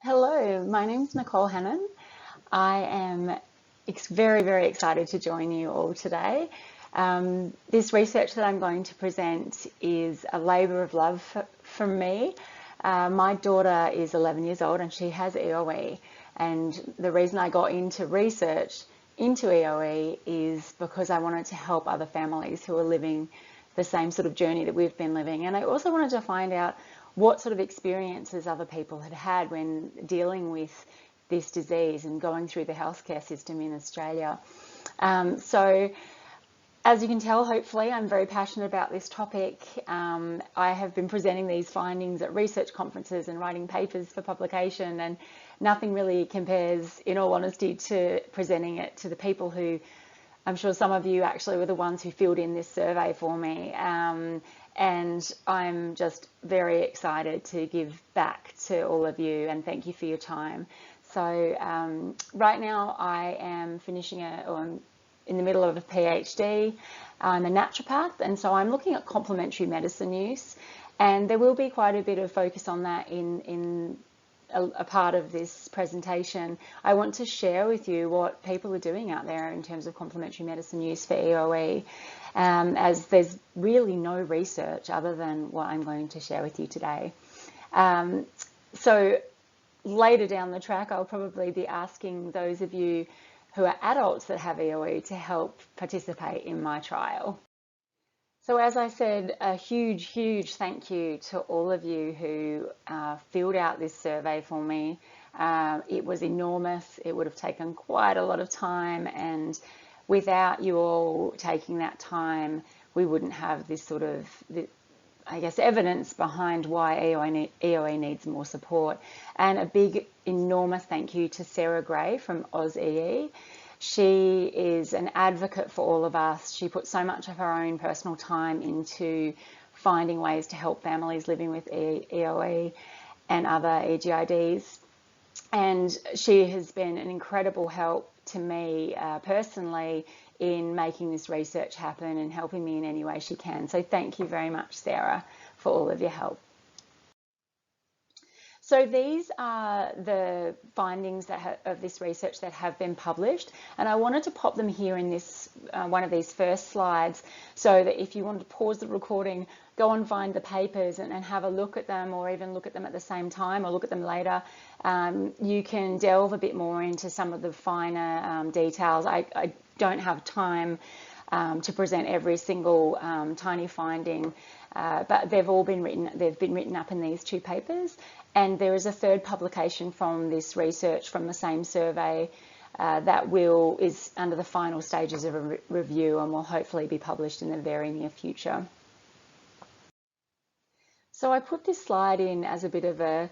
Hello, my name's Nicole Hannan. I am very, very excited to join you all today. This research that I'm going to present is a labour of love for me. My daughter is 11 years old and she has EoE, and the reason I got into research into EoE is because I wanted to help other families who are living the same sort of journey that we've been living, and I also wanted to find out what sort of experiences other people had had when dealing with this disease and going through the healthcare system in Australia. So as you can tell, hopefully, I'm very passionate about this topic. I have been presenting these findings at research conferences and writing papers for publication, and nothing really compares, in all honesty, to presenting it to the people who, I'm sure some of you actually were the ones who filled in this survey for me. And I'm just very excited to give back to all of you, and thank you for your time. So right now I am finishing I'm in the middle of a PhD. I'm a naturopath, and so I'm looking at complementary medicine use, and there will be quite a bit of focus on that in a part of this presentation. I want to share with you what people are doing out there in terms of complementary medicine use for EoE, as there's really no research other than what I'm going to share with you today. So later down the track, I'll probably be asking those of you who are adults that have EoE to help participate in my trial. So as I said, a huge thank you to all of you who filled out this survey for me. It was enormous. It would have taken quite a lot of time, and without you all taking that time, we wouldn't have this sort of, I guess, evidence behind why EoE needs more support. And a big, enormous thank you to Sarah Gray from AusEE. She is an advocate for all of us. She put so much of her own personal time into finding ways to help families living with EoE and other EGIDs. And she has been an incredible help to me personally in making this research happen and helping me in any way she can. So thank you very much, Sarah, for all of your help. So these are the findings of this research that have been published, and I wanted to pop them here in this one of these first slides, so that if you want to pause the recording, go and find the papers and have a look at them, or even look at them at the same time or look at them later. You can delve a bit more into some of the finer details. I don't have time to present every single tiny finding, but they've been written up in these two papers. And there is a third publication from this research from the same survey that is under the final stages of a review and will hopefully be published in the very near future. So I put this slide in as a bit of a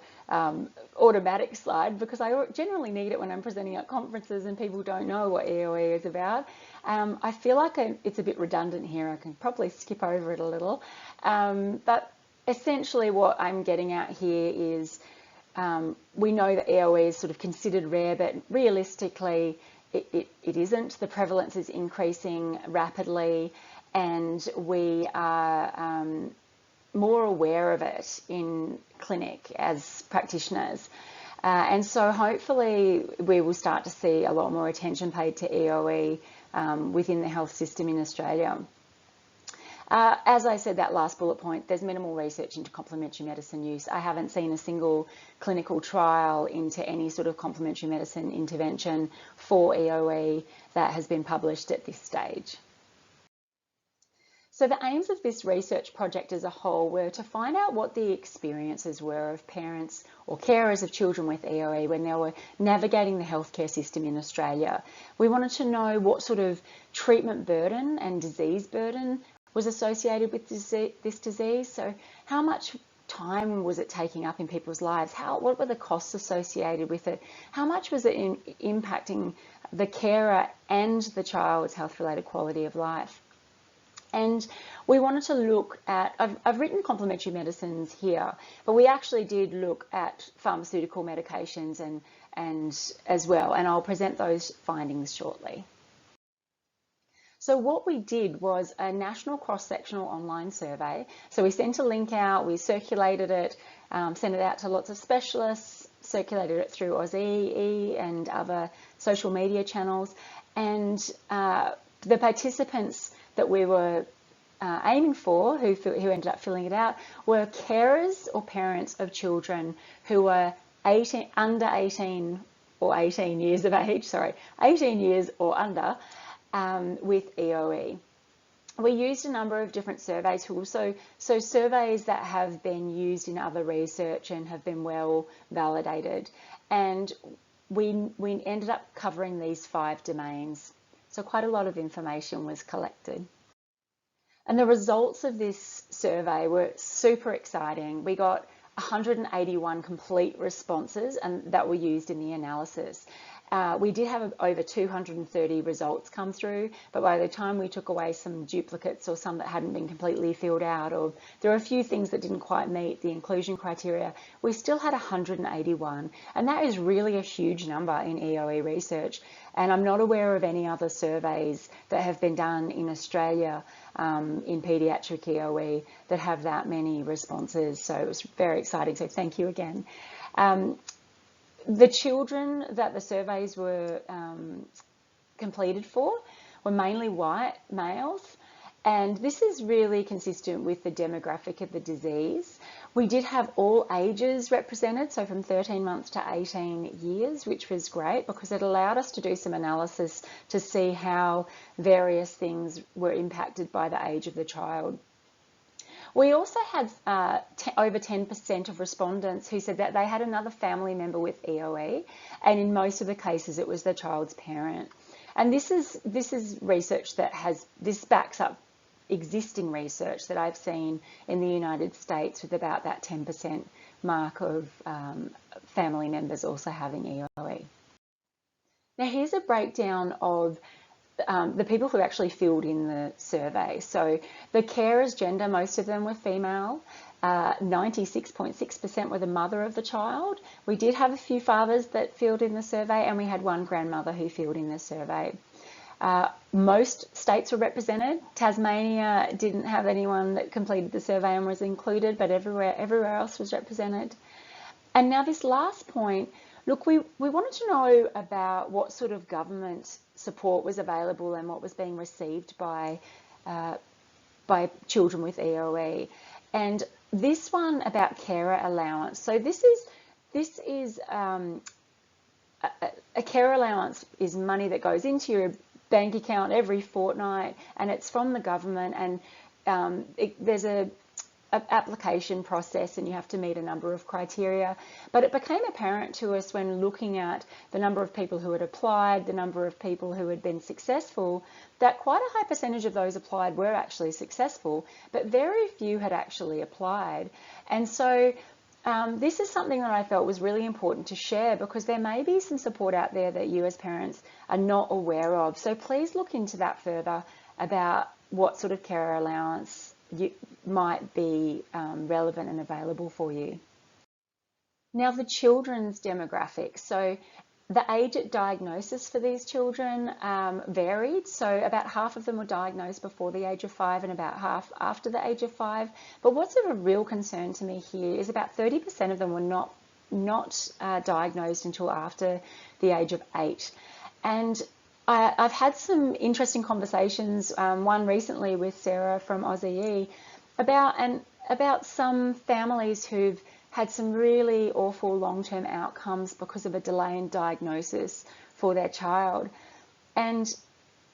automatic slide because I generally need it when I'm presenting at conferences and people don't know what EoE is about. I feel like it's a bit redundant here. I can probably skip over it a little. But essentially what I'm getting at here is we know that EoE is sort of considered rare, but realistically it isn't. The prevalence is increasing rapidly, and we are more aware of it in clinic as practitioners. And so hopefully we will start to see a lot more attention paid to EoE within the health system in Australia. As I said, that last bullet point, there's minimal research into complementary medicine use. I haven't seen a single clinical trial into any sort of complementary medicine intervention for EoE that has been published at this stage. So the aims of this research project as a whole were to find out what the experiences were of parents or carers of children with EoE when they were navigating the healthcare system in Australia. We wanted to know what sort of treatment burden and disease burden was associated with this disease. So how much time was it taking up in people's lives? What were the costs associated with it? How much was it impacting the carer and the child's health-related quality of life? And we wanted to look at, I've written complementary medicines here, but we actually did look at pharmaceutical medications and as well, and I'll present those findings shortly. So what we did was a national cross-sectional online survey. So we sent a link out, we circulated it, sent it out to lots of specialists, circulated it through EoE and other social media channels, and the participants that we were aiming for, who ended up filling it out, were carers or parents of children who were under 18 or 18 years of age, 18 years or under, with EoE. We used a number of different survey tools, so surveys that have been used in other research and have been well validated, and we ended up covering these 5 domains. So quite a lot of information was collected. And the results of this survey were super exciting. We got 181 complete responses and that were used in the analysis. We did have over 230 results come through, but by the time we took away some duplicates or some that hadn't been completely filled out, or there were a few things that didn't quite meet the inclusion criteria, we still had 181. And that is really a huge number in EoE research. And I'm not aware of any other surveys that have been done in Australia in paediatric EoE that have that many responses. So it was very exciting. So thank you again. The children that the surveys were completed for were mainly white males, and this is really consistent with the demographic of the disease. We did have all ages represented, so from 13 months to 18 years, which was great because it allowed us to do some analysis to see how various things were impacted by the age of the child. We also had over 10% of respondents who said that they had another family member with EoE, and in most of the cases it was the child's parent. And this is research that this backs up existing research that I've seen in the United States with about that 10% mark of family members also having EoE. Now here's a breakdown of the people who actually filled in the survey. So the carer's gender, most of them were female. 96.6% were the mother of the child. We did have a few fathers that filled in the survey, and we had one grandmother who filled in the survey. Most states were represented. Tasmania didn't have anyone that completed the survey and was included, but everywhere else was represented. And now this last point, look, we wanted to know about what sort of government support was available and what was being received by children with EoE. And this one about carer allowance. So this is a carer allowance is money that goes into your bank account every fortnight, and it's from the government, and there's a application process and you have to meet a number of criteria. But it became apparent to us when looking at the number of people who had applied, the number of people who had been successful, that quite a high percentage of those applied were actually successful, but very few had actually applied. And so this is something that I felt was really important to share, because there may be some support out there that you as parents are not aware of. So please look into that further about what sort of carer allowance might be relevant and available for you. Now the children's demographics. So the age at diagnosis for these children varied. So about half of them were diagnosed before the age of 5 and about half after the age of 5. But what's of a real concern to me here is about 30% of them were not diagnosed until after the age of 8. And I've had some interesting conversations, one recently with Sarah from EoE, about some families who've had some really awful long-term outcomes because of a delay in diagnosis for their child. And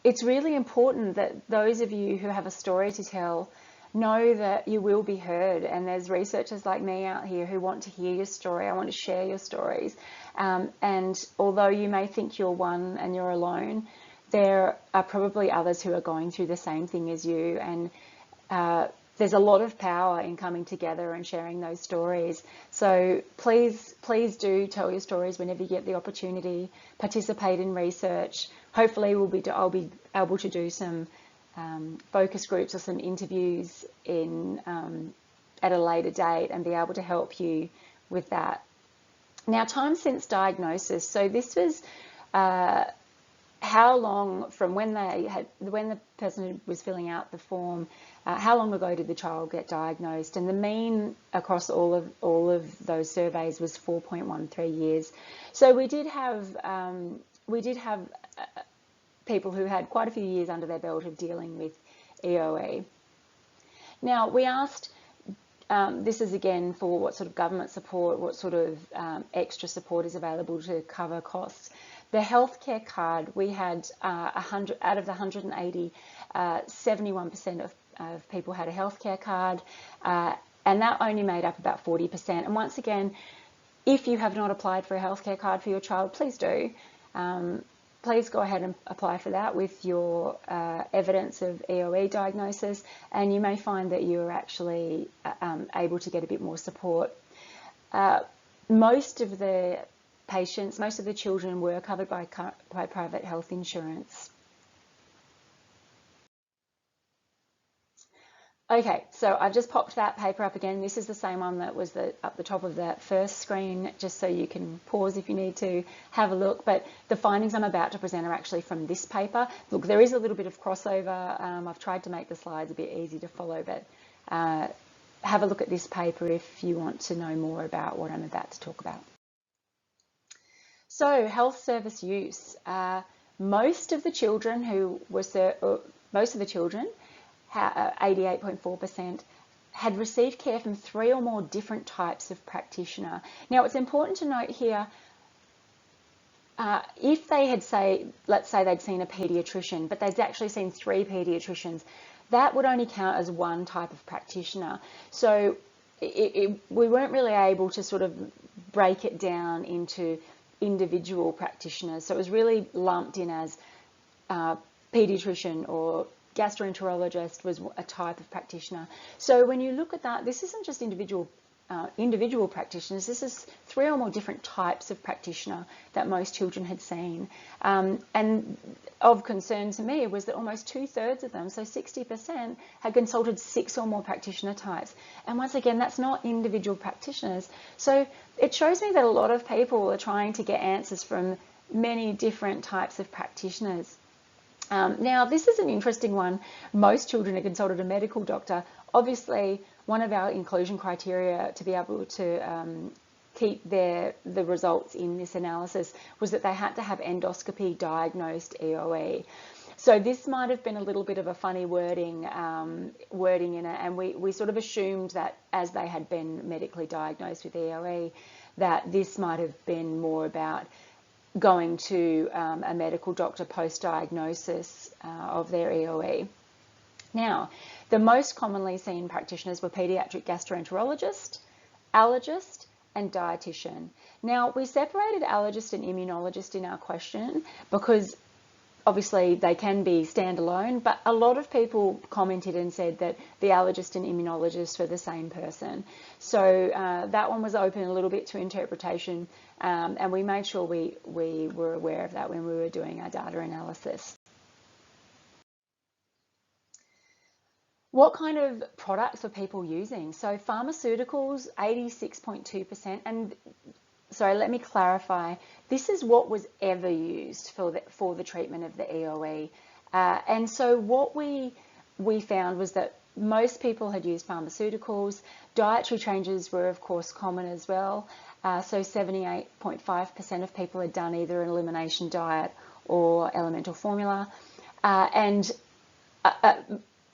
it's really important that those of you who have a story to tell know that you will be heard, and there's researchers like me out here who want to hear your story. I want to share your stories, and although you may think you're one and you're alone, there are probably others who are going through the same thing as you, and there's a lot of power in coming together and sharing those stories. So please do tell your stories whenever you get the opportunity. Participate in research. Hopefully I'll be able to do some focus groups or some interviews at a later date and be able to help you with that. Now, time since diagnosis. So this was how long from when the person was filling out the form, how long ago did the child get diagnosed? And the mean across all of those surveys was 4.13 years. So we did have people who had quite a few years under their belt of dealing with EoE. Now we asked, this is again for what sort of government support, what sort of extra support is available to cover costs. The healthcare card, we had 100 out of the 180, 71% of people had a healthcare card, and that only made up about 40%. And once again, if you have not applied for a healthcare card for your child, please do. Please go ahead and apply for that with your evidence of EoE diagnosis, and you may find that you are actually able to get a bit more support. Most of the patients, most of the children were covered by private health insurance. Okay, so I've just popped that paper up again. This is the same one that was up the top of that first screen, just so you can pause if you need to have a look. But the findings I'm about to present are actually from this paper. Look, there is a little bit of crossover. I've tried to make the slides a bit easy to follow, but have a look at this paper if you want to know more about what I'm about to talk about. So, health service use. Most of the children who were, 88.4%, had received care from 3 or more different types of practitioner. Now, it's important to note here, if they had, let's say they'd seen a paediatrician, but they'd actually seen 3 paediatricians, that would only count as one type of practitioner. So we weren't really able to sort of break it down into individual practitioners. So it was really lumped in as paediatrician or gastroenterologist was a type of practitioner. So when you look at that, this isn't just individual practitioners, this is 3 or more different types of practitioner that most children had seen. And of concern to me was that almost 2/3 of them, so 60%, had consulted 6 or more practitioner types. And once again, that's not individual practitioners. So it shows me that a lot of people are trying to get answers from many different types of practitioners. Now, this is an interesting one. Most children are consulted a medical doctor. Obviously, one of our inclusion criteria to be able to keep the results in this analysis was that they had to have endoscopy diagnosed EoE. So this might have been a little bit of a funny wording in it, and we sort of assumed that as they had been medically diagnosed with EoE, that this might have been more about going to a medical doctor post-diagnosis of their EoE. Now, the most commonly seen practitioners were paediatric gastroenterologist, allergist, and dietitian. Now, we separated allergist and immunologist in our question because obviously they can be standalone, but a lot of people commented and said that the allergist and immunologist were the same person. So that one was open a little bit to interpretation, and we made sure we were aware of that when we were doing our data analysis. What kind of products were people using? So pharmaceuticals, 86.2%, and sorry, let me clarify. This is what was ever used for the treatment of the EoE. And so what we found was that most people had used pharmaceuticals. Dietary changes were, of course, common as well. So 78.5% of people had done either an elimination diet or elemental formula. And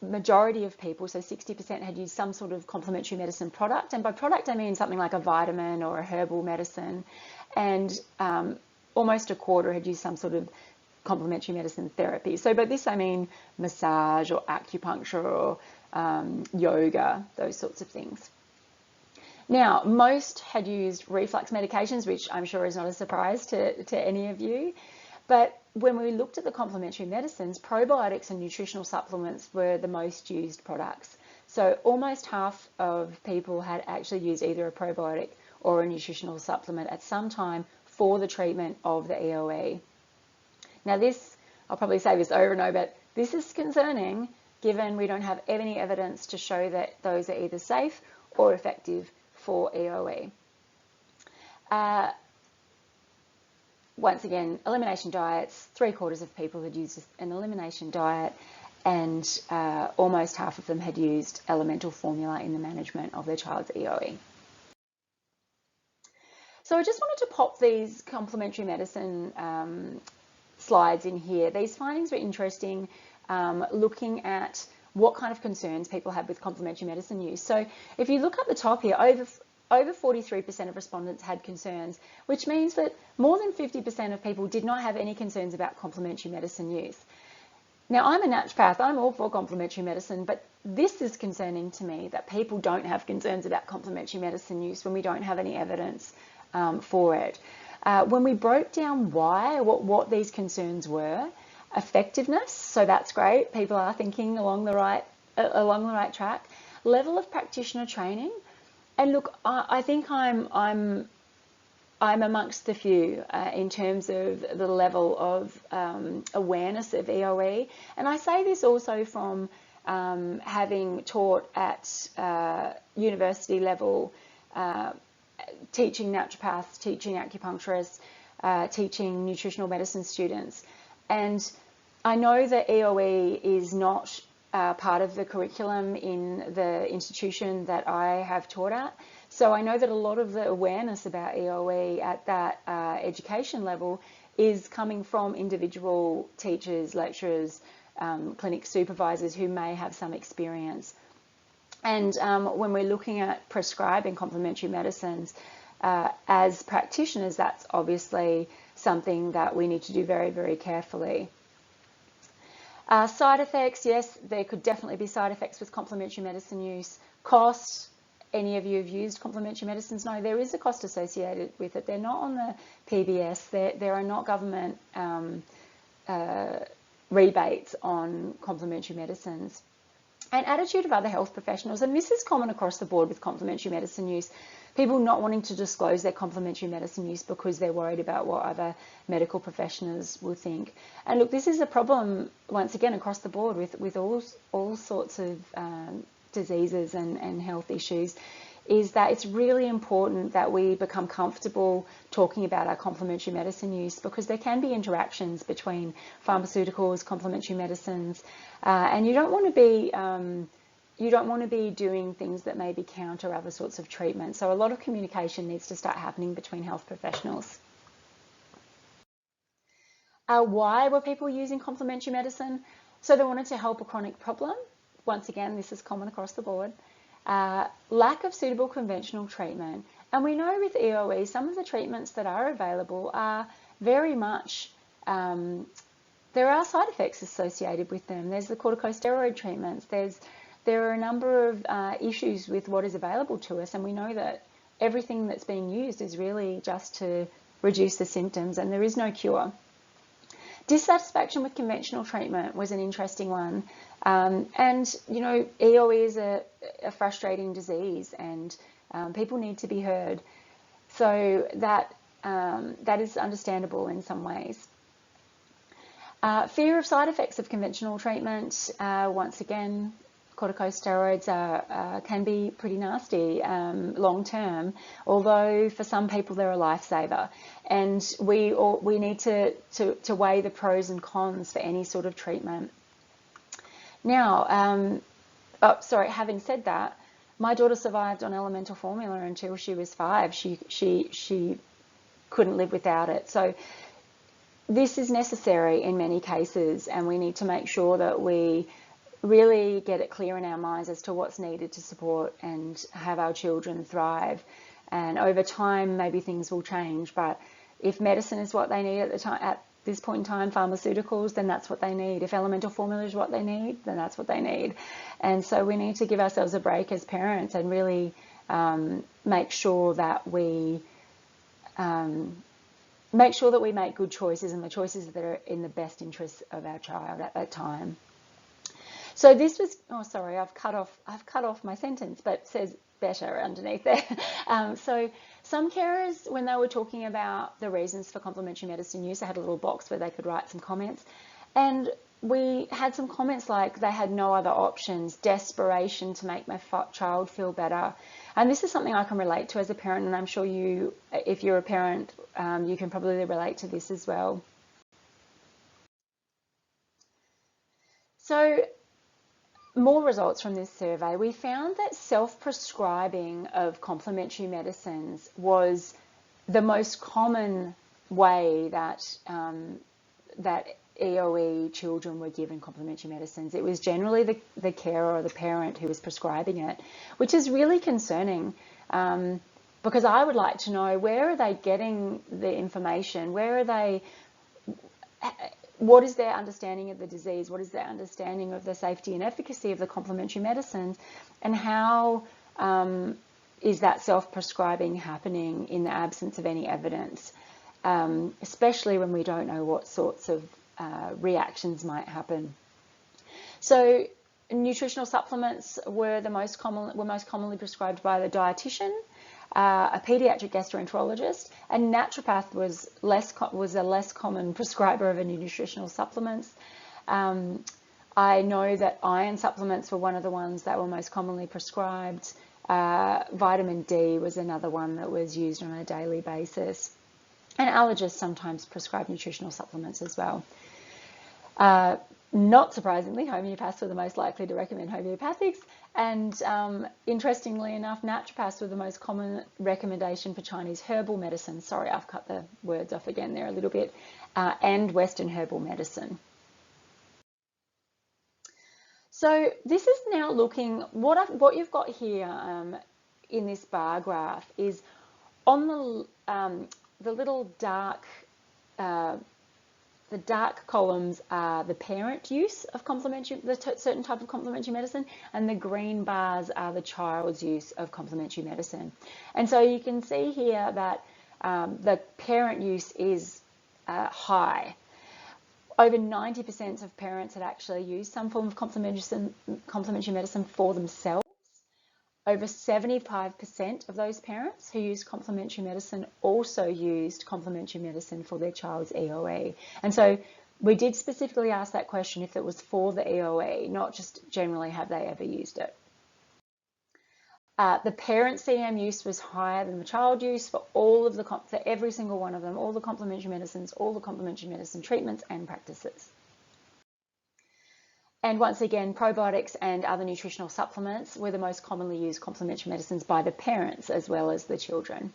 majority of people, so 60%, had used some sort of complementary medicine product. And by product, I mean something like a vitamin or a herbal medicine. And almost a quarter had used some sort of complementary medicine therapy. So by this, I mean massage or acupuncture or yoga, those sorts of things. Now, most had used reflux medications, which I'm sure is not a surprise to any of you. But when we looked at the complementary medicines, probiotics and nutritional supplements were the most used products. So almost half of people had actually used either a probiotic or a nutritional supplement at some time for the treatment of the EoE. Now this, I'll probably say this over and over, but this is concerning given we don't have any evidence to show that those are either safe or effective for EoE. once again, elimination diets, 3/4 of people had used an elimination diet, and almost half of them had used elemental formula in the management of their child's EoE. So I just wanted to pop these complementary medicine slides in here. These findings were interesting, looking at what kind of concerns people have with complementary medicine use. So if you look up the top here, over 43% of respondents had concerns, which means that more than 50% of people did not have any concerns about complementary medicine use. Now, I'm a naturopath, I'm all for complementary medicine, but this is concerning to me that people don't have concerns about complementary medicine use when we don't have any evidence for it. When we broke down why, what these concerns were, effectiveness, so that's great, people are thinking along the right track, level of practitioner training, and look, I think I'm amongst the few in terms of the level of awareness of EoE, and I say this also from having taught at university level, teaching naturopaths, teaching acupuncturists, teaching nutritional medicine students. And I know that EoE is not part of the curriculum in the institution that I have taught at. So I know that a lot of the awareness about EoE at that education level is coming from individual teachers, lecturers, clinic supervisors who may have some experience. And when we're looking at prescribing complementary medicines, as practitioners, that's obviously something that we need to do very, very carefully. Side effects, yes, there could definitely be side effects with complementary medicine use. Cost, any of you have used complementary medicines? No, there is a cost associated with it. They're not on the PBS. There are not government rebates on complementary medicines. And attitude of other health professionals, and this is common across the board with complementary medicine use, people not wanting to disclose their complementary medicine use because they're worried about what other medical professionals will think. And look, this is a problem, once again, across the board with all sorts of diseases and health issues, is that it's really important that we become comfortable talking about our complementary medicine use, because there can be interactions between pharmaceuticals, complementary medicines, and you don't want to be doing things that maybe counter other sorts of treatment. So a lot of communication needs to start happening between health professionals. Why were people using complementary medicine? So they wanted to help a chronic problem. Once again, this is common across the board. Lack of suitable conventional treatment. And we know with EoE, some of the treatments that are available are very much, there are side effects associated with them. There's the corticosteroid treatments. There are a number of issues with what is available to us, and we know that everything that's being used is really just to reduce the symptoms, and there is no cure. Dissatisfaction with conventional treatment was an interesting one. And, you know, EoE is a frustrating disease, and people need to be heard. So that is understandable in some ways. Fear of side effects of conventional treatment. Once again, corticosteroids can be pretty nasty long term, although for some people they're a lifesaver. And we need to weigh the pros and cons for any sort of treatment. Now, having said that, my daughter survived on elemental formula until she was 5. She couldn't live without it. So this is necessary in many cases, and we need to make sure that we really get it clear in our minds as to what's needed to support and have our children thrive. And over time, maybe things will change, but if medicine is what they need at this point in time, pharmaceuticals, then that's what they need. If elemental formula is what they need, then that's what they need. And so we need to give ourselves a break as parents and really make sure that we make good choices, and the choices that are in the best interest of our child at that time. So this was, oh sorry, I've cut off my sentence, but it says better underneath there. So some carers, when they were talking about the reasons for complementary medicine use, they had a little box where they could write some comments. And we had some comments like they had no other options, desperation to make my child feel better. And this is something I can relate to as a parent, and I'm sure you, if you're a parent, you can probably relate to this as well. So more results from this survey. We found that self-prescribing of complementary medicines was the most common way that that EoE children were given complementary medicines. It was generally the carer or the parent who was prescribing it, which is really concerning, because I would like to know, where are they getting the information? Where are they? What is their understanding of the disease? What is their understanding of the safety and efficacy of the complementary medicines? And how is that self-prescribing happening in the absence of any evidence, especially when we don't know what sorts of reactions might happen? So nutritional supplements were most commonly prescribed by the dietitian, a paediatric gastroenterologist, and naturopath was a less common prescriber of any nutritional supplements. I know that iron supplements were one of the ones that were most commonly prescribed. Vitamin D was another one that was used on a daily basis. And allergists sometimes prescribe nutritional supplements as well. Not surprisingly, homeopaths were the most likely to recommend homeopathics, and interestingly enough, naturopaths were the most common recommendation for Chinese herbal medicine. Sorry, I've cut the words off again there a little bit, and Western herbal medicine. So this is now looking, what you've got here in this bar graph is on the little dark, the dark columns are the parent use of certain type of complementary medicine, and the green bars are the child's use of complementary medicine. And so you can see here that the parent use is high. Over 90% of parents had actually used some form of complementary medicine for themselves. Over 75% of those parents who used complementary medicine also used complementary medicine for their child's EoE. And so we did specifically ask that question if it was for the EoE, not just generally have they ever used it. The parent CM use was higher than the child use for for every single one of them, all the complementary medicines, all the complementary medicine treatments and practices. And once again, probiotics and other nutritional supplements were the most commonly used complementary medicines by the parents as well as the children.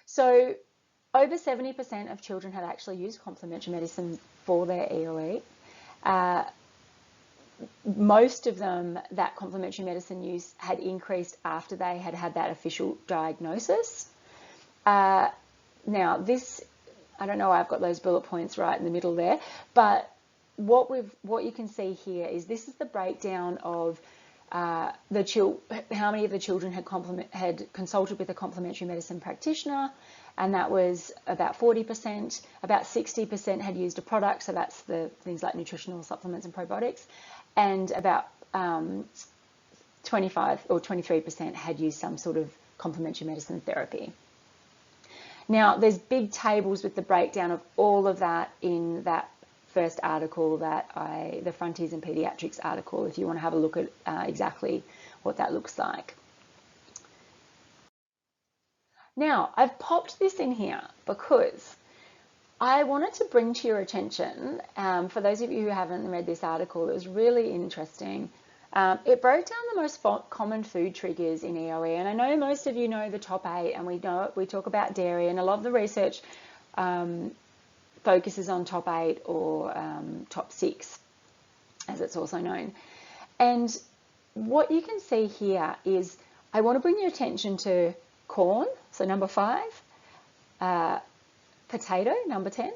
So over 70% of children had actually used complementary medicine for their EoE. Most of them, that complementary medicine use had increased after they had had that official diagnosis. Now this, I don't know, I've got those bullet points right in the middle there, but what you can see here is this is the breakdown of how many of the children had consulted with a complementary medicine practitioner, and that was about 40%. About 60% had used a product, so that's the things like nutritional supplements and probiotics, and about 25 or 23% had used some sort of complementary medicine therapy. Now, there's big tables with the breakdown of all of that in that first article the Frontiers in Pediatrics article, if you want to have a look at exactly what that looks like. Now, I've popped this in here because I wanted to bring to your attention, for those of you who haven't read this article, it was really interesting. It broke down the most common food triggers in EoE, and I know most of you know the top 8, and we talk about dairy, and a lot of the research focuses on top 8 or top 6, as it's also known. And what you can see here is I want to bring your attention to corn, so number 5, potato, number 10,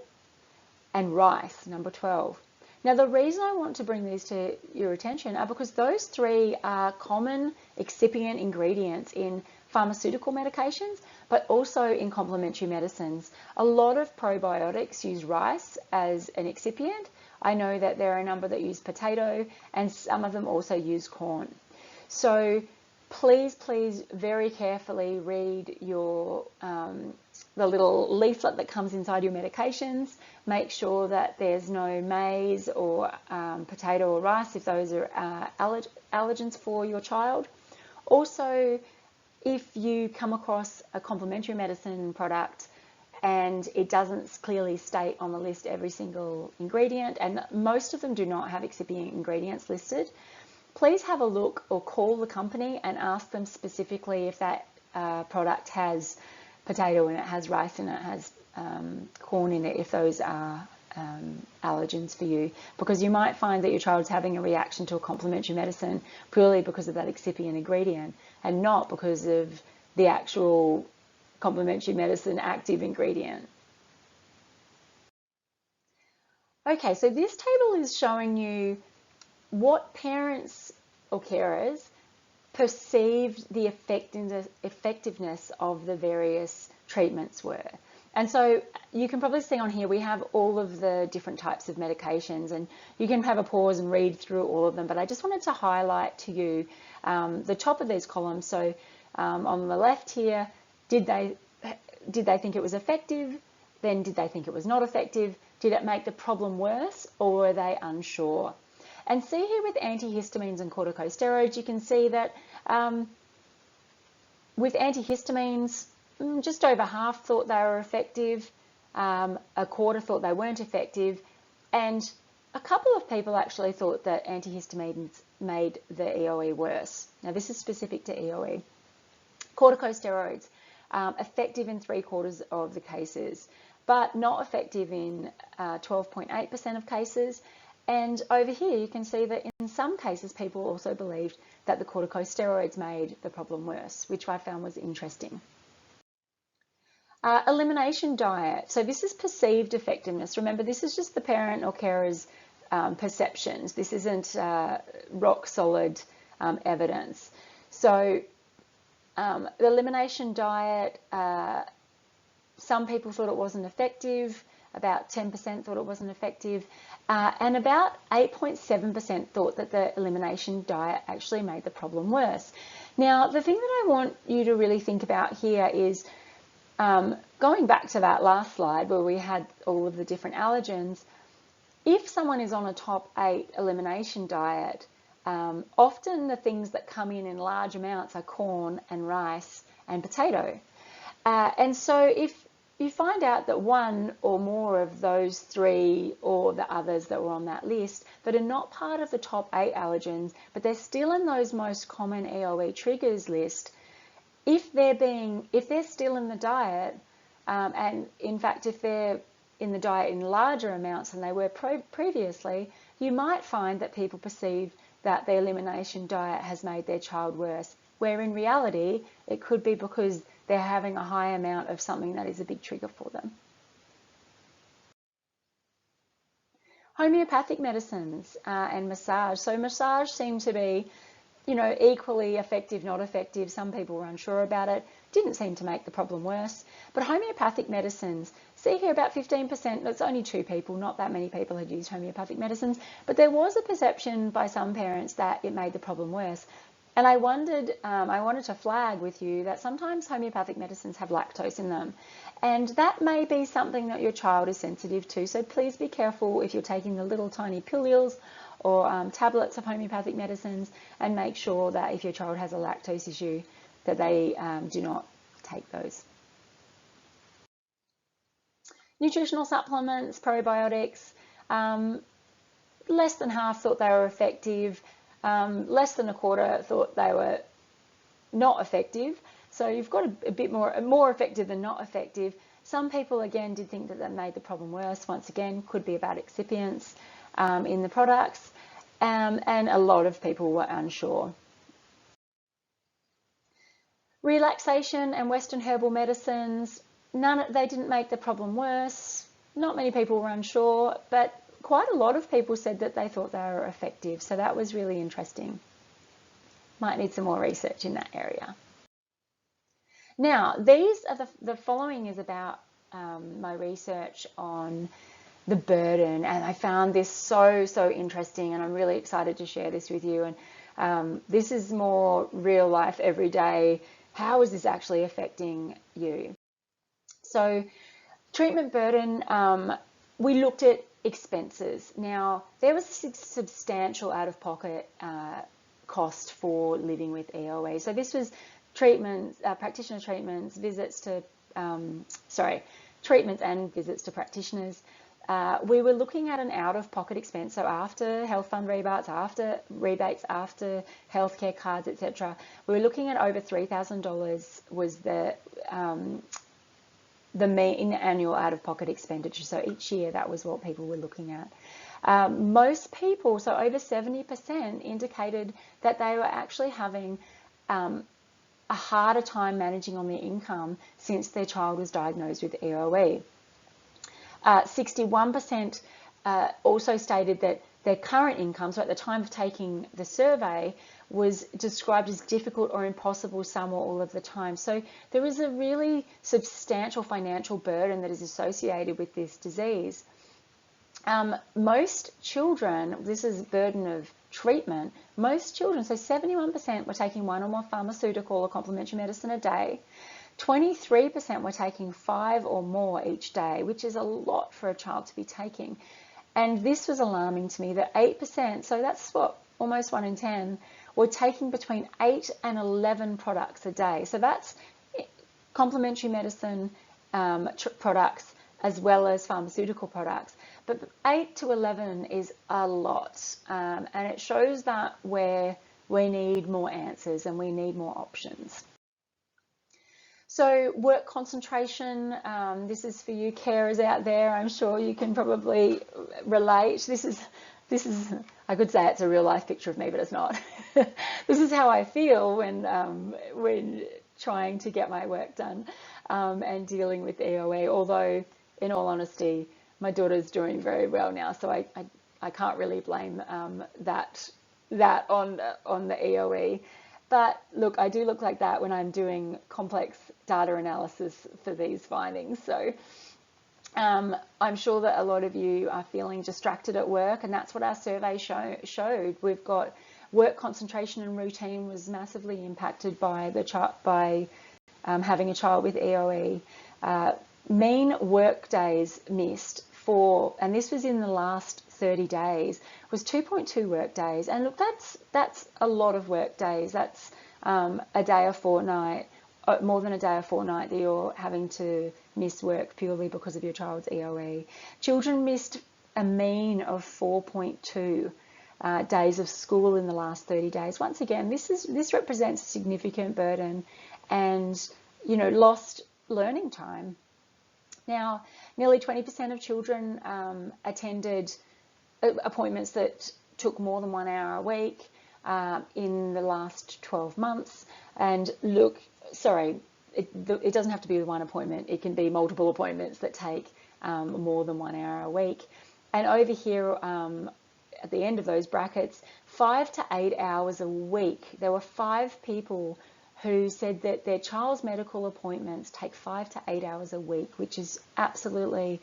and rice, number 12. Now, the reason I want to bring these to your attention are because those 3 are common excipient ingredients in pharmaceutical medications, but also in complementary medicines. A lot of probiotics use rice as an excipient. I know that there are a number that use potato, and some of them also use corn. So please very carefully read your the little leaflet that comes inside your medications. Make sure that there's no maize or potato or rice if those are allergens for your child. Also, if you come across a complementary medicine product and it doesn't clearly state on the list every single ingredient, and most of them do not have excipient ingredients listed, please have a look or call the company and ask them specifically if that product has potato in it, has rice in it, has corn in it, if those are allergens for you, because you might find that your child's having a reaction to a complementary medicine purely because of that excipient ingredient and not because of the actual complementary medicine active ingredient. Okay, so this table is showing you what parents or carers perceived the effectiveness of the various treatments were. And so you can probably see on here we have all of the different types of medications, and you can have a pause and read through all of them, but I just wanted to highlight to you the top of these columns. So on the left here, did they think it was effective? Then did they think it was not effective? Did it make the problem worse, or were they unsure? And see here with antihistamines and corticosteroids, you can see that with antihistamines, just over half thought they were effective, a quarter thought they weren't effective, and a couple of people actually thought that antihistamines made the EoE worse. Now this is specific to EoE. Corticosteroids, effective in 3/4 of the cases, but not effective in 12.8% of cases. And over here you can see that in some cases people also believed that the corticosteroids made the problem worse, which I found was interesting. Elimination diet. So this is perceived effectiveness. Remember, this is just the parent or carer's perceptions. This isn't rock solid evidence. So the elimination diet, some people thought it wasn't effective, about 10% thought it wasn't effective, and about 8.7% thought that the elimination diet actually made the problem worse. Now, the thing that I want you to really think about here is going back to that last slide where we had all of the different allergens. If someone is on a top 8 elimination diet, often the things that come in large amounts are corn and rice and potato. And so if you find out that one or more of those 3 or the others that were on that list that are not part of the top 8 allergens, but they're still in those most common EoE triggers list, if they're still in the diet, and in fact if they're in the diet in larger amounts than they were previously, you might find that people perceive that the elimination diet has made their child worse, where in reality it could be because they're having a high amount of something that is a big trigger for them. Homeopathic medicines and massage. So massage seemed to be, equally effective, not effective. Some people were unsure about it. Didn't seem to make the problem worse. But homeopathic medicines, see here about 15%, that's only 2 people, not that many people had used homeopathic medicines, but there was a perception by some parents that it made the problem worse. And I wanted to flag with you that sometimes homeopathic medicines have lactose in them, and that may be something that your child is sensitive to. So please be careful if you're taking the little tiny pilules or tablets of homeopathic medicines, and make sure that if your child has a lactose issue that they do not take those. Nutritional supplements, probiotics, less than half thought they were effective. Less than a quarter thought they were not effective. So you've got a bit more effective than not effective. Some people again did think that that made the problem worse. Once again, could be about excipients in the products, and a lot of people were unsure. Relaxation and Western herbal medicines, they didn't make the problem worse. Not many people were unsure, but quite a lot of people said that they thought they were effective, so that was really interesting. Might need some more research in that area. Now, the following is about my research on the burden, and I found this so interesting, and I'm really excited to share this with you. And this is more real life, everyday. How is this actually affecting you? So treatment burden, we looked at expenses. Now, there was a substantial out-of-pocket cost for living with EoE. So this was treatments, practitioner treatments, treatments and visits to practitioners. We were looking at an out-of-pocket expense, so after health fund rebates, after healthcare cards, etc. We were looking at over $3,000 was the mean annual out-of-pocket expenditure. So each year, that was what people were looking at. Most people, so over 70%, indicated that they were actually having a harder time managing on their income since their child was diagnosed with EoE. 61% also stated that their current income, so at the time of taking the survey, was described as difficult or impossible some or all of the time. So there is a really substantial financial burden that is associated with this disease. Most children, this is burden of treatment, most children, so 71% were taking one or more pharmaceutical or complementary medicine a day. 23% were taking 5 or more each day, which is a lot for a child to be taking. And this was alarming to me that 8%, so that's what almost 1 in 10, were taking between 8 and 11 products a day. So that's complementary medicine products as well as pharmaceutical products. But 8 to 11 is a lot. And it shows that we need more answers and we need more options. So work concentration, this is for you carers out there. I'm sure you can probably relate. This is, I could say it's a real life picture of me, but it's not. This is how I feel when trying to get my work done and dealing with EoE. Although, in all honesty, my daughter's doing very well now, so I can't really blame that on the EoE. But look, I do look like that when I'm doing complex data analysis for these findings. So I'm sure that a lot of you are feeling distracted at work, and that's what our survey showed. We've got work concentration and routine was massively impacted by having a child with EoE. Mean work days missed and this was in the last 30 days, was 2.2 work days. And look, that's a lot of work days. That's a day a fortnight, more than a day a fortnight that you're having to miss work purely because of your child's EoE. Children missed a mean of 4.2 days of school in the last 30 days. Once again, this represents a significant burden and, lost learning time. Now, nearly 20% of children attended appointments that took more than 1 hour a week in the last 12 months. And look, sorry, it doesn't have to be one appointment. It can be multiple appointments that take more than 1 hour a week. And over here, at the end of those brackets, 5 to 8 hours a week. There were 5 people who said that their child's medical appointments take 5 to 8 hours a week, which is absolutely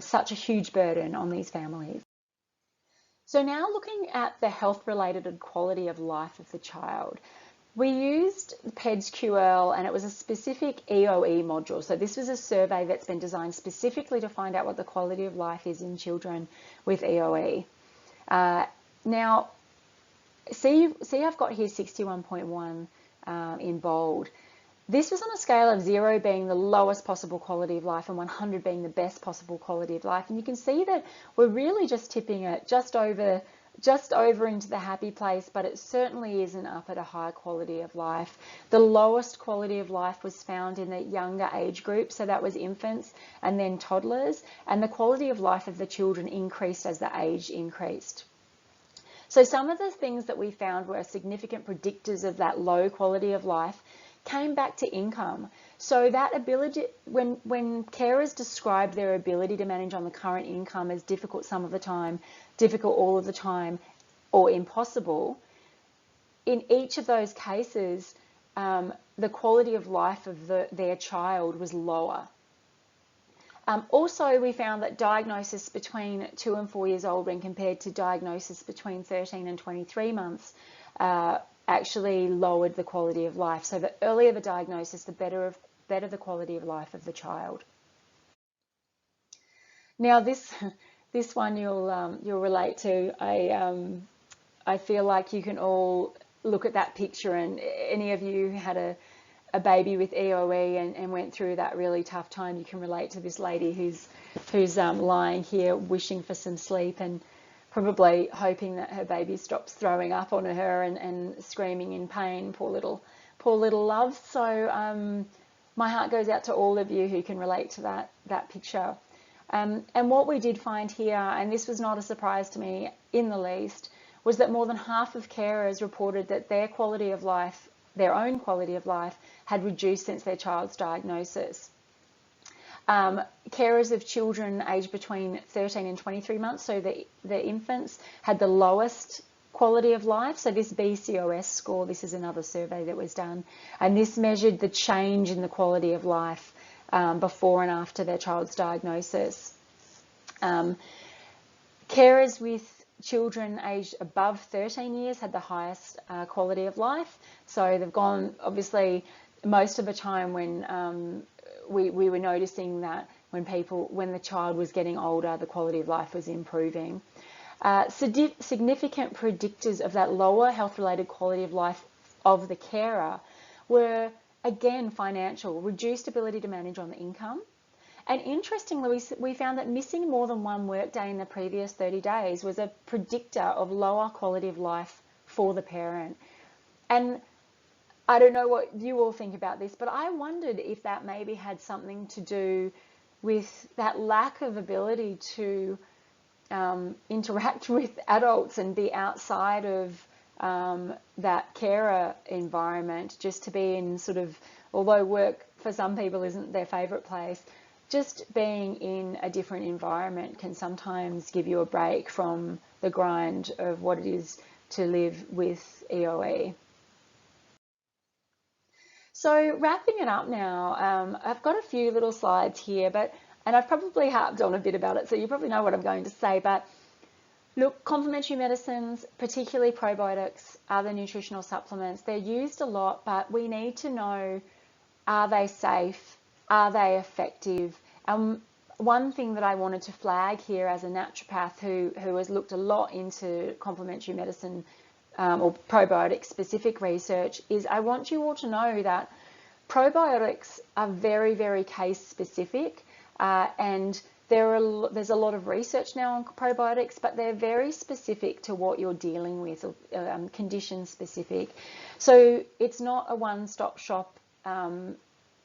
such a huge burden on these families. So now looking at the health-related and quality of life of the child, we used PEDS-QL, and it was a specific EoE module. So this was a survey that's been designed specifically to find out what the quality of life is in children with EoE. Now, see I've got here 61.1 in bold. This was on a scale of 0 being the lowest possible quality of life and 100 being the best possible quality of life. And you can see that we're really just tipping it just over into the happy place, but it certainly isn't up at a high quality of life. The lowest quality of life was found in the younger age group, so that was infants and then toddlers, and the quality of life of the children increased as the age increased. So some of the things that we found were significant predictors of that low quality of life came back to income. So that ability, when carers describe their ability to manage on the current income as difficult some of the time, difficult all of the time, or impossible, in each of those cases, the quality of life of their child was lower. Also, we found that diagnosis between 2 and 4 years old when compared to diagnosis between 13 and 23 months actually lowered the quality of life. So the earlier the diagnosis, the better better the quality of life of the child. Now this one you'll relate to. I feel like you can all look at that picture, and any of you who had a baby with EoE and went through that really tough time, you can relate to this lady who's lying here wishing for some sleep and probably hoping that her baby stops throwing up on her and screaming in pain. Poor little love. So my heart goes out to all of you who can relate to that picture. And what we did find here, and this was not a surprise to me in the least, was that more than half of carers reported that their quality of life, their own quality of life, had reduced since their child's diagnosis. Carers of children aged between 13 and 23 months, so the infants, had the lowest quality of life. So this BCOS score, this is another survey that was done, and this measured the change in the quality of life before and after their child's diagnosis. Carers with children aged above 13 years had the highest quality of life. So they've gone, obviously, most of the time when we were noticing that when the child was getting older, the quality of life was improving. Significant predictors of that lower health-related quality of life of the carer were, again, financial, reduced ability to manage on the income. And interestingly, we found that missing more than one workday in the previous 30 days was a predictor of lower quality of life for the parent. And I don't know what you all think about this, but I wondered if that maybe had something to do with that lack of ability to interact with adults and be outside of that carer environment, just to be in sort of, although work for some people isn't their favourite place, just being in a different environment can sometimes give you a break from the grind of what it is to live with EoE. So wrapping it up now, I've got a few little slides here, and I've probably harped on a bit about it, so you probably know what I'm going to say, but look, complementary medicines, particularly probiotics, other nutritional supplements, they're used a lot, but we need to know, are they safe? Are they effective? One thing that I wanted to flag here as a naturopath who has looked a lot into complementary medicine or probiotic specific research is I want you all to know that probiotics are very, very case specific, and there's a lot of research now on probiotics, but they're very specific to what you're dealing with, condition specific. So it's not a one-stop shop.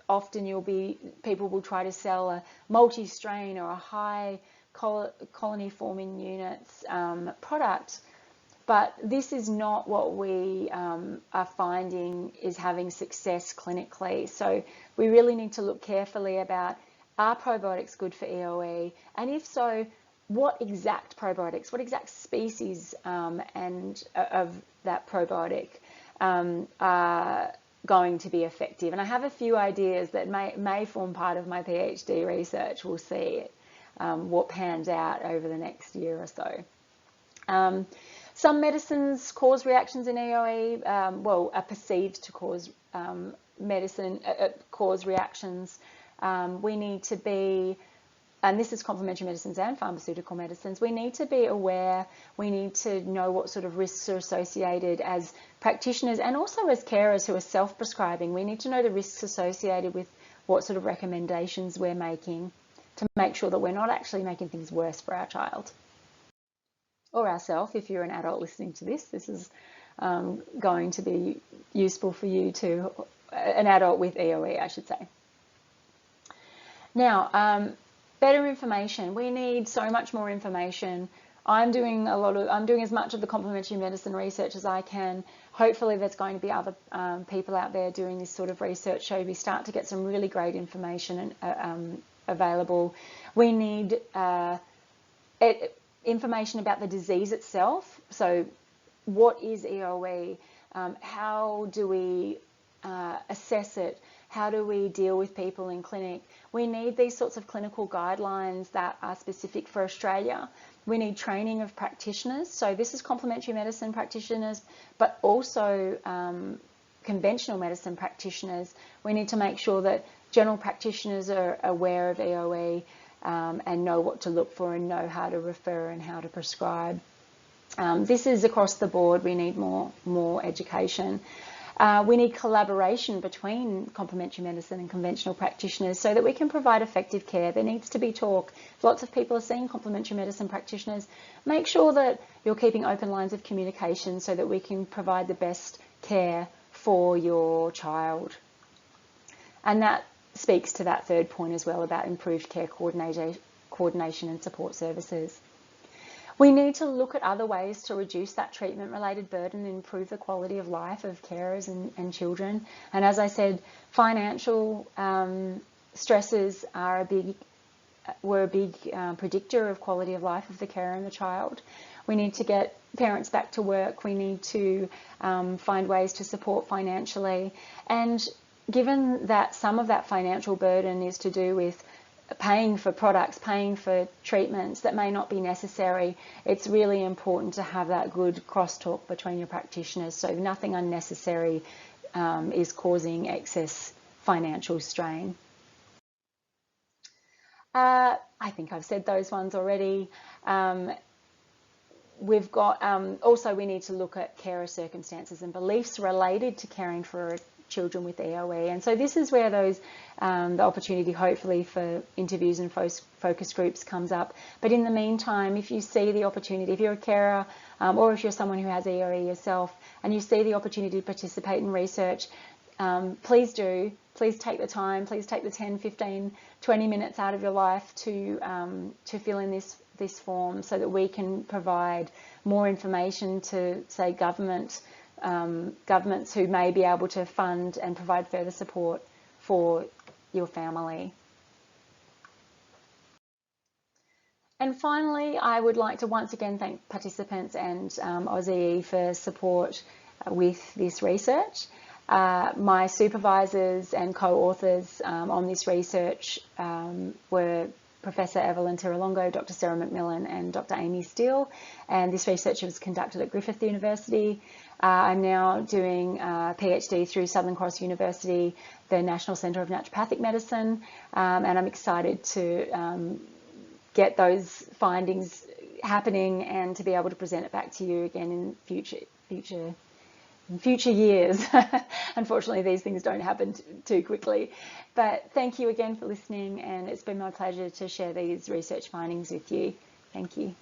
Often people will try to sell a multi-strain or a high colony forming units product, but this is not what we are finding is having success clinically. So we really need to look carefully about, are probiotics good for EoE? And if so, what exact probiotics, what exact species and of that probiotic are going to be effective? And I have a few ideas that may form part of my PhD research. We'll see what pans out over the next year or so. Some medicines cause reactions in EoE, are perceived to cause cause reactions. We need to be, and this is complementary medicines and pharmaceutical medicines, we need to be aware, we need to know what sort of risks are associated as practitioners and also as carers who are self-prescribing. We need to know the risks associated with what sort of recommendations we're making to make sure that we're not actually making things worse for our child or ourselves. If you're an adult listening to this, this is going to be useful for you too, an adult with EoE, I should say. Now, better information. We need so much more information. I'm doing as much of the complementary medicine research as I can. Hopefully there's going to be other people out there doing this sort of research, so we start to get some really great information available. We need information about the disease itself. So what is EoE? How do we assess it? How do we deal with people in clinic? We need these sorts of clinical guidelines that are specific for Australia. We need training of practitioners. So this is complementary medicine practitioners, but also conventional medicine practitioners. We need to make sure that general practitioners are aware of EoE and know what to look for and know how to refer and how to prescribe. This is across the board. We need more education. We need collaboration between complementary medicine and conventional practitioners so that we can provide effective care. There needs to be talk. Lots of people are seeing complementary medicine practitioners. Make sure that you're keeping open lines of communication so that we can provide the best care for your child. And that speaks to that third point as well about improved care coordination and support services. We need to look at other ways to reduce that treatment-related burden and improve the quality of life of carers and children. And as I said, financial stresses were a big predictor of quality of life of the carer and the child. We need to get parents back to work. We need to find ways to support financially. And given that some of that financial burden is to do with paying for products, paying for treatments that may not be necessary, it's really important to have that good crosstalk between your practitioners so nothing unnecessary is causing excess financial strain. I think I've said those ones already. We've got also we need to look at carer circumstances and beliefs related to caring for children with EoE, and so this is where those the opportunity hopefully for interviews and focus groups comes up. But in the meantime, if you see the opportunity, if you're a carer or if you're someone who has EoE yourself and you see the opportunity to participate in research, please take the time, please take the 10, 15, 20 minutes out of your life to fill in this form so that we can provide more information to, say, governments who may be able to fund and provide further support for your family. And finally, I would like to once again thank participants and EoE for support with this research. My supervisors and co-authors on this research were Professor Evelyn Tiralongo, Dr. Sarah McMillan and Dr. Amy Steele, and this research was conducted at Griffith University. I'm now doing a PhD through Southern Cross University, the National Centre of Naturopathic Medicine, and I'm excited to get those findings happening and to be able to present it back to you again in future years. Unfortunately, these things don't happen too quickly. But thank you again for listening, and it's been my pleasure to share these research findings with you. Thank you.